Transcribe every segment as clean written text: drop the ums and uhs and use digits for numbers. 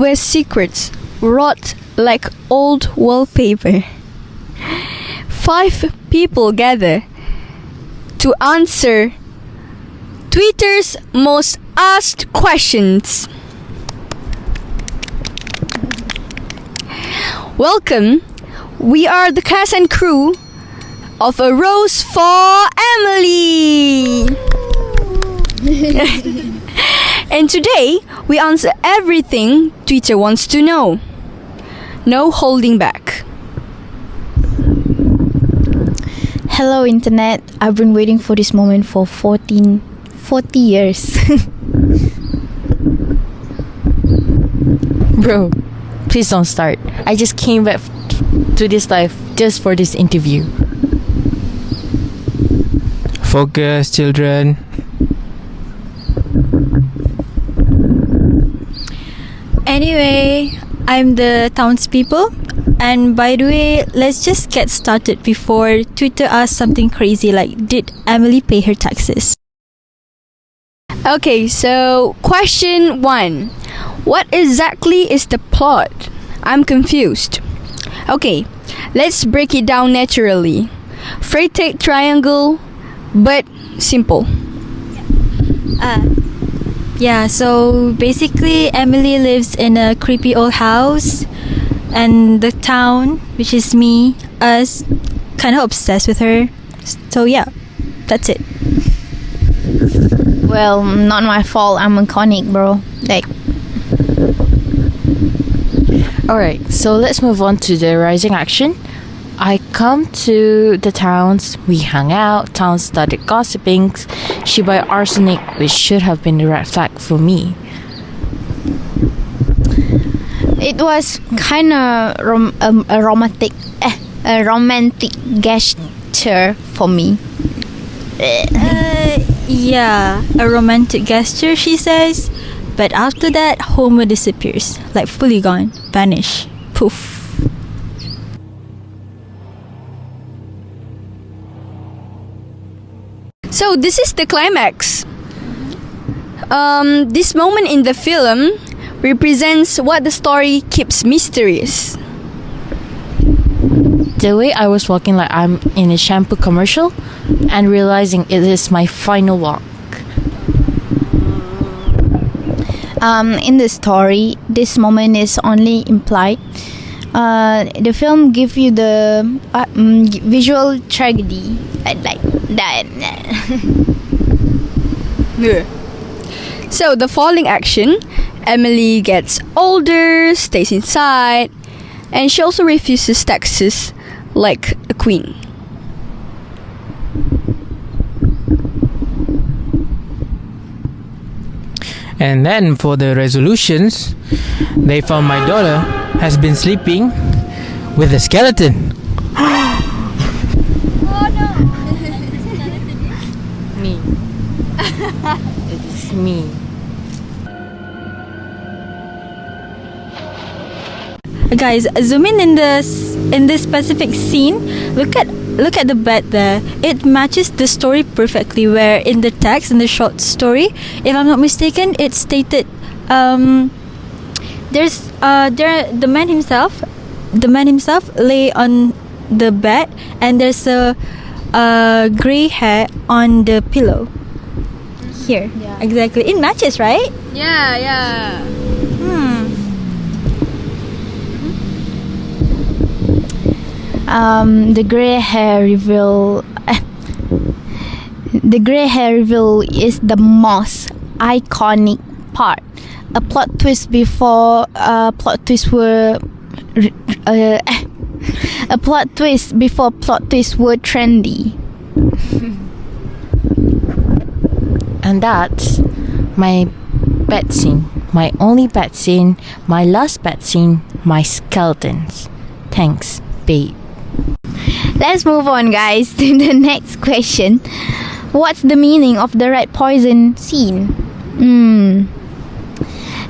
were secrets wrought like old wallpaper. 5 people gather to answer Twitter's most asked questions. Welcome, we are the cast and crew of A Rose for Emily. And today, we answer everything Twitter wants to know. No holding back. Hello Internet, I've been waiting for this moment for 40 years. Bro, please don't start. I just came back to this life just for this interview. Focus, children. Anyway, I'm the townspeople. And by the way, let's just get started before Twitter asks something crazy like, did Emily pay her taxes? Okay, so question 1. What exactly is the plot? I'm confused. Okay, let's break it down naturally. Freitag triangle, but simple. Yeah, so basically Emily lives in a creepy old house, and the town, which is me, us, kind of obsessed with her. So yeah, that's it. Well, not my fault, I'm iconic, bro. Like, Alright, so let's move on to the rising action. I come to the towns, we hung out, towns started gossiping. She bought arsenic, which should have been the red flag for me. it was kind of a romantic gesture for me. Yeah, a romantic gesture, she says. But after that, Homer disappears, like fully gone, vanish, poof. So this is the climax. This moment in the film represents what the story keeps mysterious. The way I was walking like I'm in a shampoo commercial and realizing it is my final walk. In the story, this moment is only implied. The film gives you the visual tragedy like that. So the falling action, Emily gets older, stays inside, and she also refuses taxes like a queen. And then for the resolutions, they found my daughter has been sleeping with a skeleton. Me. It is me. Guys, zoom in this specific scene. Look at the bed there. It matches the story perfectly. Where in the text, in the short story, if I'm not mistaken, it's stated the man himself lay on the bed, and there's a gray hair on the pillow. Here, yeah. Exactly. It matches, right? Yeah. The grey hair reveal. The grey hair reveal is the most iconic part. A plot twist before plot twists were. A plot twist before plot twists were trendy. And that's my bed scene. My only bed scene. My last bed scene. My skeletons. Thanks, babe. Let's move on, guys, to the next question. What's the meaning of the red poison scene?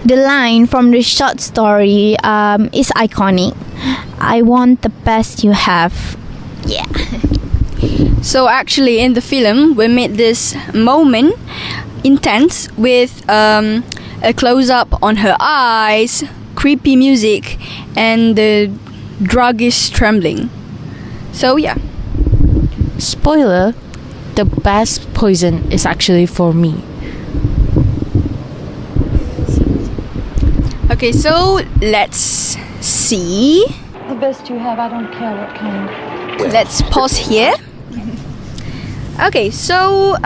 The line from the short story is iconic. I want the best you have. Yeah. So actually in the film, we made this moment intense with a close-up on her eyes, creepy music and the druggish trembling. So yeah. Spoiler, the best poison is actually for me. Okay, so let's see. The best you have, I don't care what kind. Let's pause here. Okay, so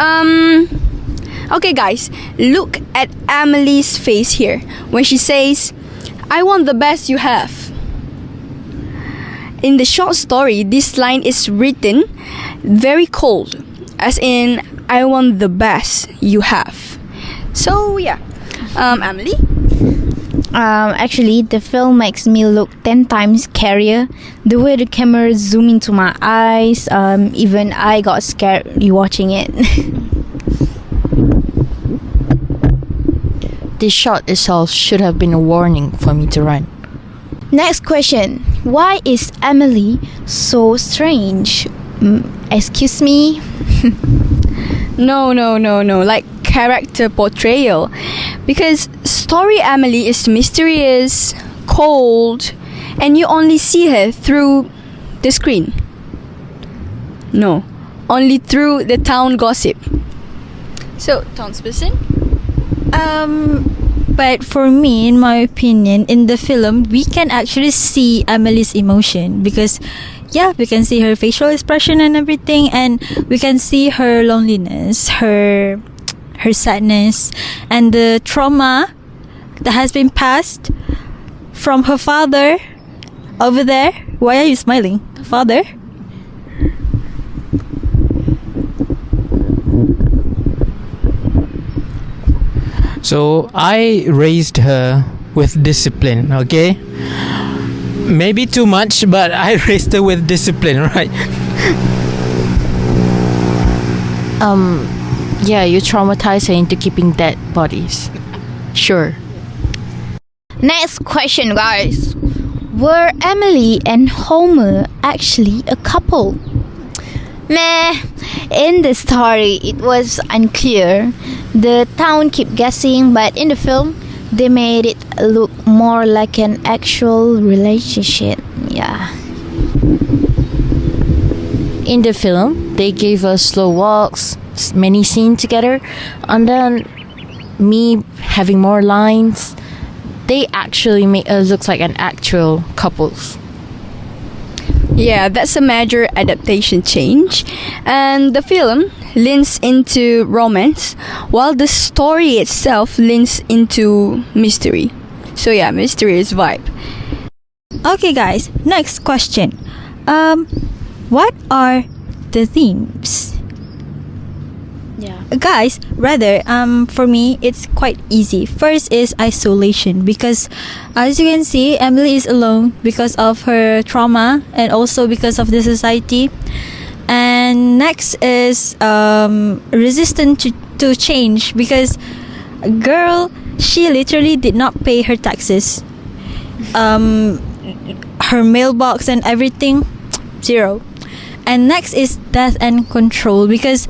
okay guys, look at Emily's face here when she says, "I want the best you have." In the short story, this line is written very cold, as in, "I want the best you have." So yeah, Emily. Actually, the film makes me look 10 times scarier. The way the camera zoomed into my eyes, even I got scared rewatching it. This shot itself should have been a warning for me to run. Next question. Why is Emily so strange? Excuse me? No. Like character portrayal. Because story Emily is mysterious, cold, and you only see her through the screen. No, only through the town gossip. So, townsperson? But for me, in my opinion, in the film, we can actually see Emily's emotion because, yeah, we can see her facial expression and everything, and we can see her loneliness, her sadness, and the trauma that has been passed from her father over there. Why are you smiling, father? So I raised her with discipline, okay? Maybe too much, but I raised her with discipline, right? Yeah, you traumatize her into keeping dead bodies. Sure. Next question, guys. Were Emily and Homer actually a couple? Meh. In the story, it was unclear. The town kept guessing, but in the film, they made it look more like an actual relationship. Yeah. In the film, they gave us slow walks, many scenes together, and then me having more lines. They actually made us look like an actual couples. Yeah, that's a major adaptation change. And the film leans into romance, while the story itself leans into mystery. So yeah, mysterious vibe. Okay, guys. Next question. What are the themes? Yeah. Guys, rather, for me, it's quite easy. First is isolation, because as you can see, Emily is alone because of her trauma and also because of the society. And next is resistant to change, because girl, she literally did not pay her taxes. Her mailbox and everything, zero. And next is death and control, because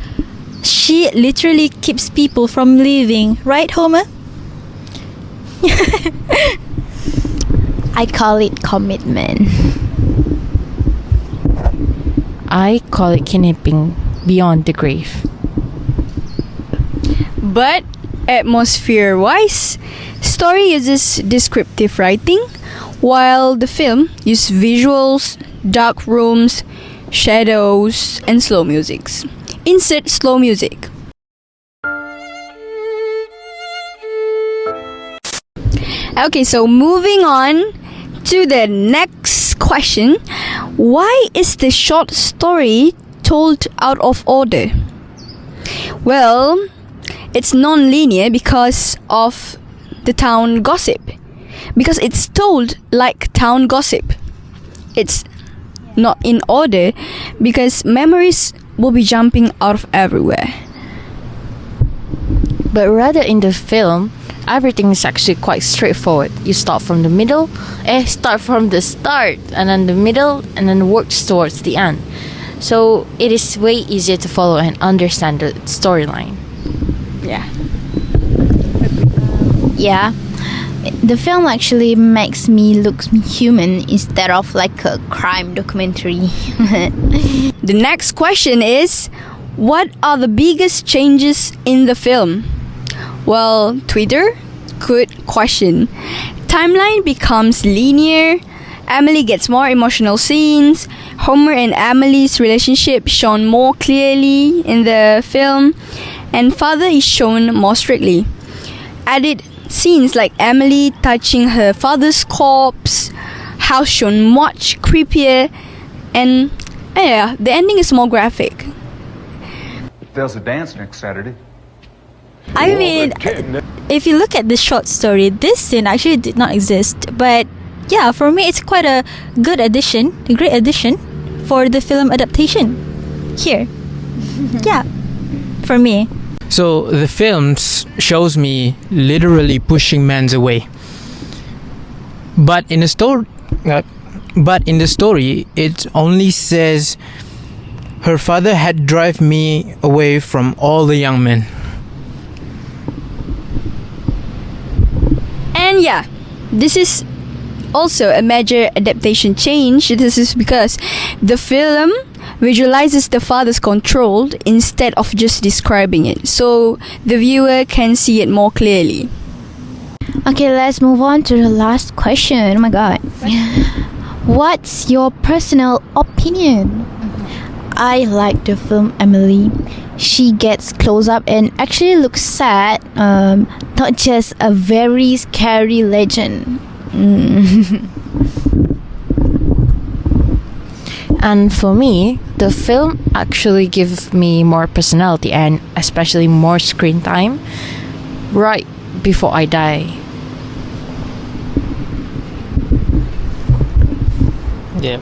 she literally keeps people from leaving, right, Homer? I call it commitment. I call it kidnapping beyond the grave. But atmosphere-wise, story uses descriptive writing, while the film uses visuals, dark rooms, shadows, and slow musics. Insert slow music. Okay, so moving on to the next question. Why is the short story told out of order? Well, it's non-linear because of the town gossip. Because it's told like town gossip. It's not in order because memories will be jumping out of everywhere. But rather in the film, everything is actually quite straightforward. You start from the middle, start from the start, and then the middle, and then work towards the end. So it is way easier to follow and understand the storyline. Yeah. Yeah. the film actually makes me look human instead of like a crime documentary. The next question is, what are the biggest changes in the film? Well, Twitter, good question. Timeline becomes linear. Emily gets more emotional scenes. Homer and Emily's relationship shown more clearly in the film, and father is shown more strictly. Added scenes like Emily touching her father's corpse, house shown much creepier, and yeah, the ending is more graphic. There's a dance next Saturday. I mean, if you look at the short story, this scene actually did not exist. But yeah, for me, it's quite a good addition, a great addition for the film adaptation here. Yeah, for me. So the film shows me literally pushing men away. But in the story, it only says her father had driven me away from all the young men. And yeah, this is also a major adaptation change. This is because the film visualizes the father's control instead of just describing it, so the viewer can see it more clearly. Okay, let's move on to the last question. Oh my god. What's your personal opinion? I like the film Emily. She gets close up and actually looks sad, not just a very scary legend. And for me, the film actually gives me more personality and especially more screen time right before I die. Yeah.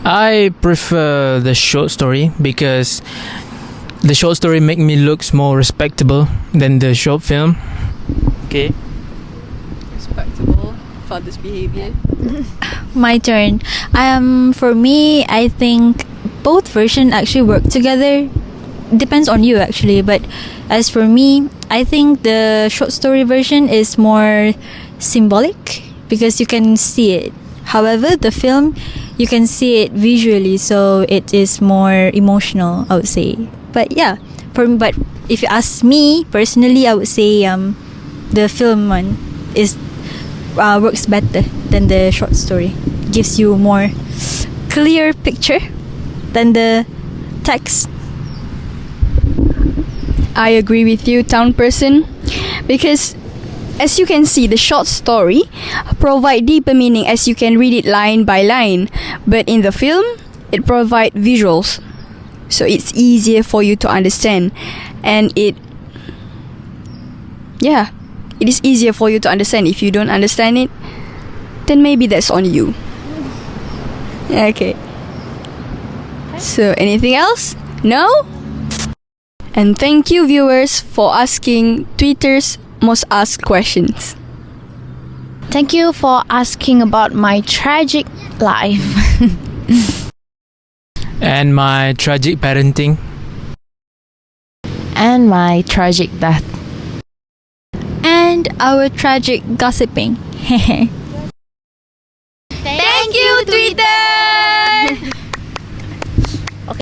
I prefer the short story because the short story make me looks more respectable than the short film. Okay. Respectable father's behavior. My turn. For me, I think both versions actually work together. Depends on you actually, but as for me, I think the short story version is more symbolic because you can see it. However, the film, you can see it visually, so it is more emotional, I would say. But yeah, but if you ask me personally, I would say the film one is works better than the short story. Gives you more clear picture than the text. I agree with you, town person, because as you can see, the short story provide deeper meaning as you can read it line by line, but in the film, it provide visuals, so it's easier for you to understand, and it is easier for you to understand. If you don't understand it, then maybe that's on you. Okay. So anything else? No? And thank you viewers for asking Twitter's most asked questions. Thank you for asking about my tragic life. And my tragic parenting. And my tragic death. And our tragic gossiping. Thank you, Twitter!